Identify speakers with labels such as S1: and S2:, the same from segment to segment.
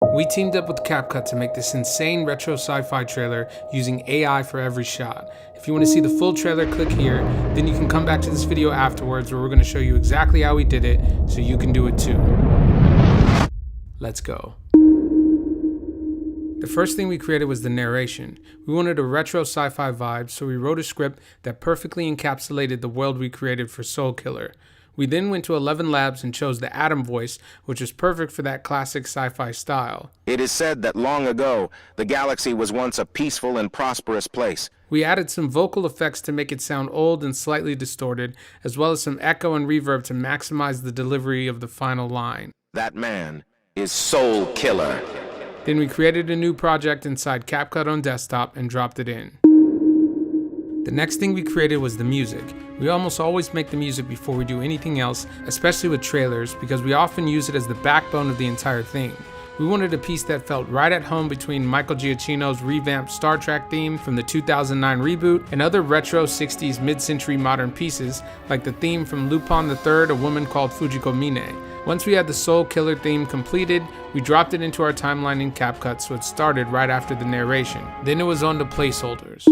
S1: We teamed up with CapCut to make this insane retro sci-fi trailer using AI for every shot. If you want to see the full trailer, click here, then you can come back to this video afterwards where we're going to show you exactly how we did it so you can do it too. Let's go. The first thing we created was the narration. We wanted a retro sci-fi vibe, so we wrote a script that perfectly encapsulated the world we created for Soul Killer. We then went to 11 Labs and chose the Atom voice, which was perfect for that classic sci-fi style.
S2: It is said that long ago, the galaxy was once a peaceful and prosperous place.
S1: We added some vocal effects to make it sound old and slightly distorted, as well as some echo and reverb to maximize the delivery of the final line.
S2: That man is Soul Killer.
S1: Then we created a new project inside CapCut on desktop and dropped it in. The next thing we created was the music. We almost always make the music before we do anything else, especially with trailers, because we often use it as the backbone of the entire thing. We wanted a piece that felt right at home between Michael Giacchino's revamped Star Trek theme from the 2009 reboot and other retro 60s mid-century modern pieces like the theme from Lupin III, A Woman Called Fujiko Mine. Once we had the Soul Killer theme completed, we dropped it into our timeline in CapCut so it started right after the narration. Then it was on to placeholders.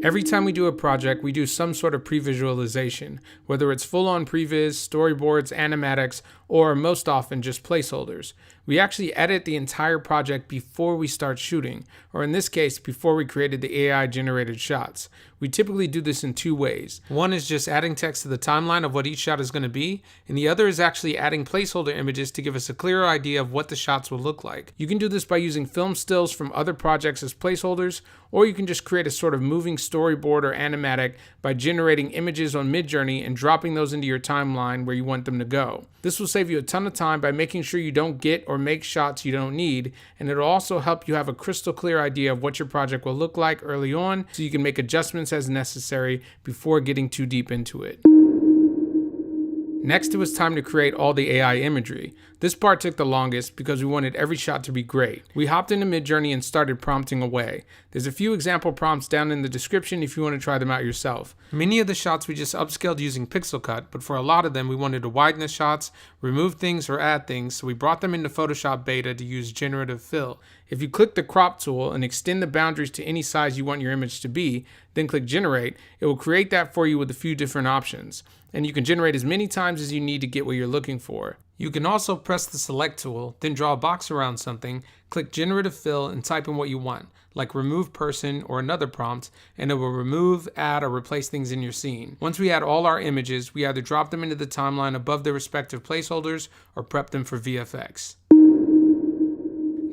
S1: Every time we do a project, we do some sort of pre-visualization, whether it's full-on previs, storyboards, animatics, or most often just placeholders. We actually edit the entire project before we start shooting, or in this case, before we created the AI-generated shots. We typically do this in two ways. One is just adding text to the timeline of what each shot is going to be, and the other is actually adding placeholder images to give us a clearer idea of what the shots will look like. You can do this by using film stills from other projects as placeholders, or you can just create a sort of moving storyboard or animatic by generating images on Midjourney and dropping those into your timeline where you want them to go. This will save you a ton of time by making sure you don't get or make shots you don't need, and it'll also help you have a crystal clear idea of what your project will look like early on so you can make adjustments as necessary before getting too deep into it. Next, it was time to create all the AI imagery. This part took the longest because we wanted every shot to be great. We hopped into Midjourney and started prompting away. There's a few example prompts down in the description if you want to try them out yourself. Many of the shots we just upscaled using Pixel Cut, but for a lot of them we wanted to widen the shots, remove things, or add things, so we brought them into Photoshop Beta to use generative fill. If you click the crop tool and extend the boundaries to any size you want your image to be, then click generate, it will create that for you with a few different options. And you can generate as many times as you need to get what you're looking for. You can also press the select tool, then draw a box around something, click generative fill and type in what you want, like remove person or another prompt, and it will remove, add, or replace things in your scene. Once we add all our images, we either drop them into the timeline above their respective placeholders or prep them for VFX.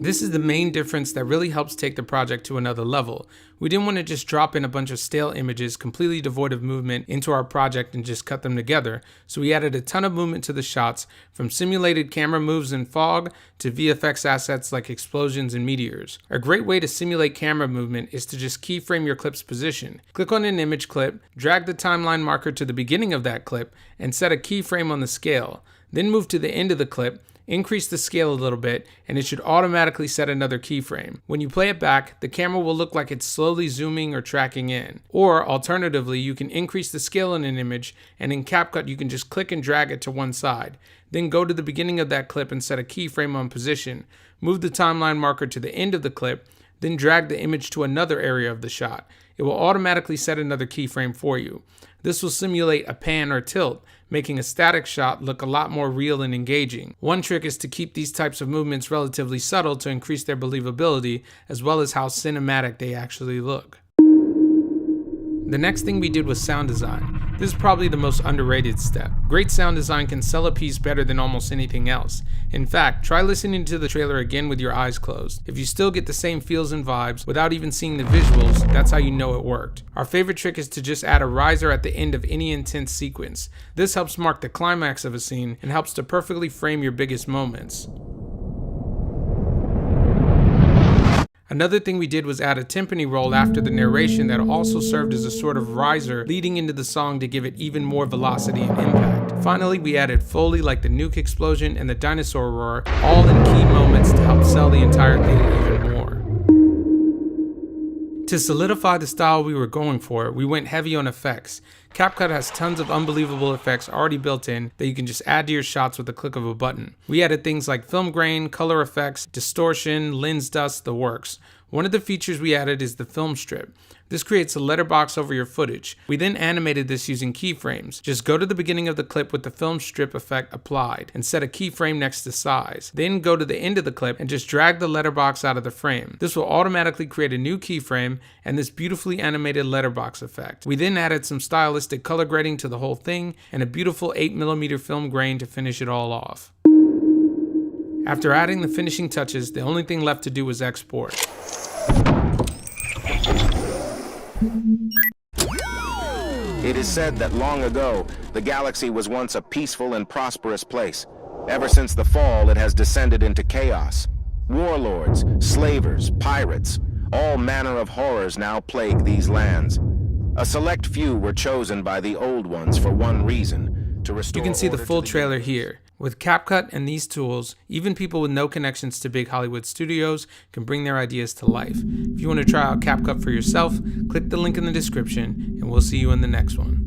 S1: This is the main difference that really helps take the project to another level. We didn't want to just drop in a bunch of stale images completely devoid of movement into our project and just cut them together, so we added a ton of movement to the shots, from simulated camera moves in fog to VFX assets like explosions and meteors. A great way to simulate camera movement is to just keyframe your clip's position. Click on an image clip, drag the timeline marker to the beginning of that clip, and set a keyframe on the scale. Then move to the end of the clip, increase the scale a little bit, and it should automatically set another keyframe. When you play it back, the camera will look like it's slowly zooming or tracking in. Or alternatively, you can increase the scale in an image, and in CapCut you can just click and drag it to one side. Then go to the beginning of that clip and set a keyframe on position. Move the timeline marker to the end of the clip, then drag the image to another area of the shot. It will automatically set another keyframe for you. This will simulate a pan or tilt, making a static shot look a lot more real and engaging. One trick is to keep these types of movements relatively subtle to increase their believability, as well as how cinematic they actually look. The next thing we did was sound design. This is probably the most underrated step. Great sound design can sell a piece better than almost anything else. In fact, try listening to the trailer again with your eyes closed. If you still get the same feels and vibes without even seeing the visuals, that's how you know it worked. Our favorite trick is to just add a riser at the end of any intense sequence. This helps mark the climax of a scene and helps to perfectly frame your biggest moments. Another thing we did was add a timpani roll after the narration that also served as a sort of riser leading into the song to give it even more velocity and impact. Finally, we added Foley like the nuke explosion and the dinosaur roar, all in key moments to help sell the entire thing even more. To solidify the style we were going for, we went heavy on effects. CapCut has tons of unbelievable effects already built in that you can just add to your shots with the click of a button. We added things like film grain, color effects, distortion, lens dust, the works. One of the features we added is the film strip. This creates a letterbox over your footage. We then animated this using keyframes. Just go to the beginning of the clip with the film strip effect applied and set a keyframe next to size. Then go to the end of the clip and just drag the letterbox out of the frame. This will automatically create a new keyframe and this beautifully animated letterbox effect. We then added some stylistic color grading to the whole thing and a beautiful 8mm film grain to finish it all off. After adding the finishing touches, the only thing left to do was export.
S2: It is said that long ago, the galaxy was once a peaceful and prosperous place. Ever since the fall, it has descended into chaos. Warlords, slavers, pirates, all manner of horrors now plague these lands. A select few were chosen by the old ones for one reason, to restore
S1: You can see the
S2: order
S1: full
S2: to
S1: trailer
S2: universe.
S1: here. With CapCut and these tools, even people with no connections to big Hollywood studios can bring their ideas to life. If you want to try out CapCut for yourself, click the link in the description, and we'll see you in the next one.